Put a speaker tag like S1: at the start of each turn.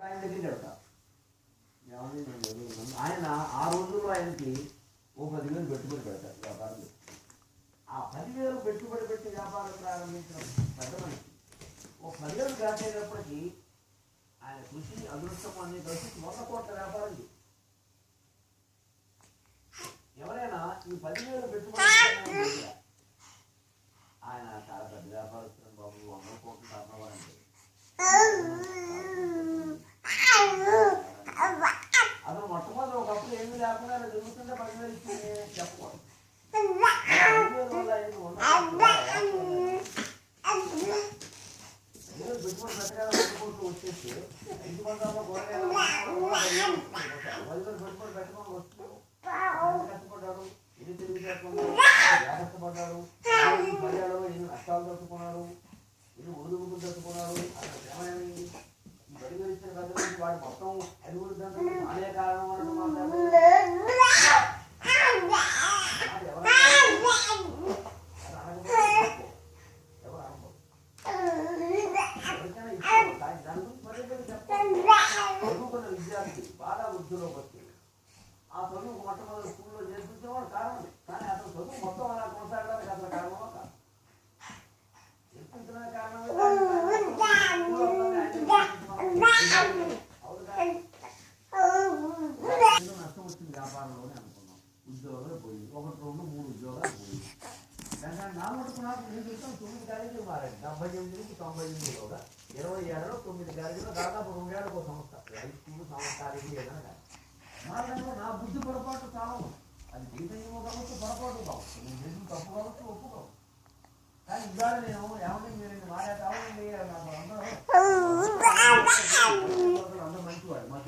S1: ఆయన దగ్గరికి వెళ్తా ఆయన ఆ రోజుల్లో ఆయనకి ఓ 10,000 పెట్టుబడి పెడతారు వ్యాపారం. ఆ 10,000 పెట్టుబడి పెట్టి వ్యాపారం ప్రారంభించిన పెద్ద మనిషి ఓ 10,000 దాటేటప్పటికి ఆయన కృషి అదృష్టం అన్ని కలిసి 100 కోట్ల వ్యాపారం. ఎవరైనా ఈ 10,000 పెట్టుబడి ఆయన చాలా పెద్ద వ్యాపారస్తులు బాబు 100 కోట్లు కారణవాలంటే అసలు మొట్టమొదటి ఒకప్పుడు ఏమీ లేకుండా జరుగుతుంటే 10,000 ఇచ్చింది చెప్పకూడదు. పెట్టుబడి పెట్టగానే వచ్చేసి 5 వందల కూరగాయలు పెట్టుబడి పెట్టుకొని వస్తూ కష్టపడ్డాడు, ఎన్ని తిరిగి జాగ్రత్తపడ్డాడు, పర్యాలో ఎన్ని నష్టాలు తట్టుకున్నాడు, ఎన్ని ఒడుగులు తట్టుకున్నాడు. అసలు శ్రమేమి ఈ బడిగా ఇచ్చిన పెద్ద నుంచి వాడు మొత్తం అభివృద్ధి అనే కారణం అన్నమాట. చదువుకున్న విద్యార్థి బాగా వృద్ధిలోకి వస్తుంది. ఆ చదువు మొట్టమొదటి స్కూల్లో చేర్పించేవాడు కారణం, కానీ అతను చదువు మొత్తం అలా కొనసాగడానికి అసలు కారణమో కాదు. చేర్పించిన కారణమే నష్టం వచ్చింది వ్యాపారంలోనే అనుకున్నాం. ఉద్యోగాలు పోయి 1, 2, 3 ఉద్యోగాలు పోయి దాని నా మటుకు నాకు నేను చూస్తాను 9 కాలేజీలు మారాడు. 78 నుంచి 98లోగా 27లో 9 కాలేజీలో దాదాపు 2 ఏళ్ళకు ఒక సంస్థ హై స్కూల్ కాలేజీ ఏదైనా కానీ మారడంలో నా బుద్ధి పొరపాటు చాలా ఉంది. అది జీవితంలో కావచ్చు, పొరపాటు కావచ్చు, నేను చేసిన తప్పు కావచ్చు, ఒప్పు కావచ్చు. కానీ ఇవాళ నేను ఏమంటే మీరు మారే కావాలండి నాకు అందరూ మంచివాడు. మాకు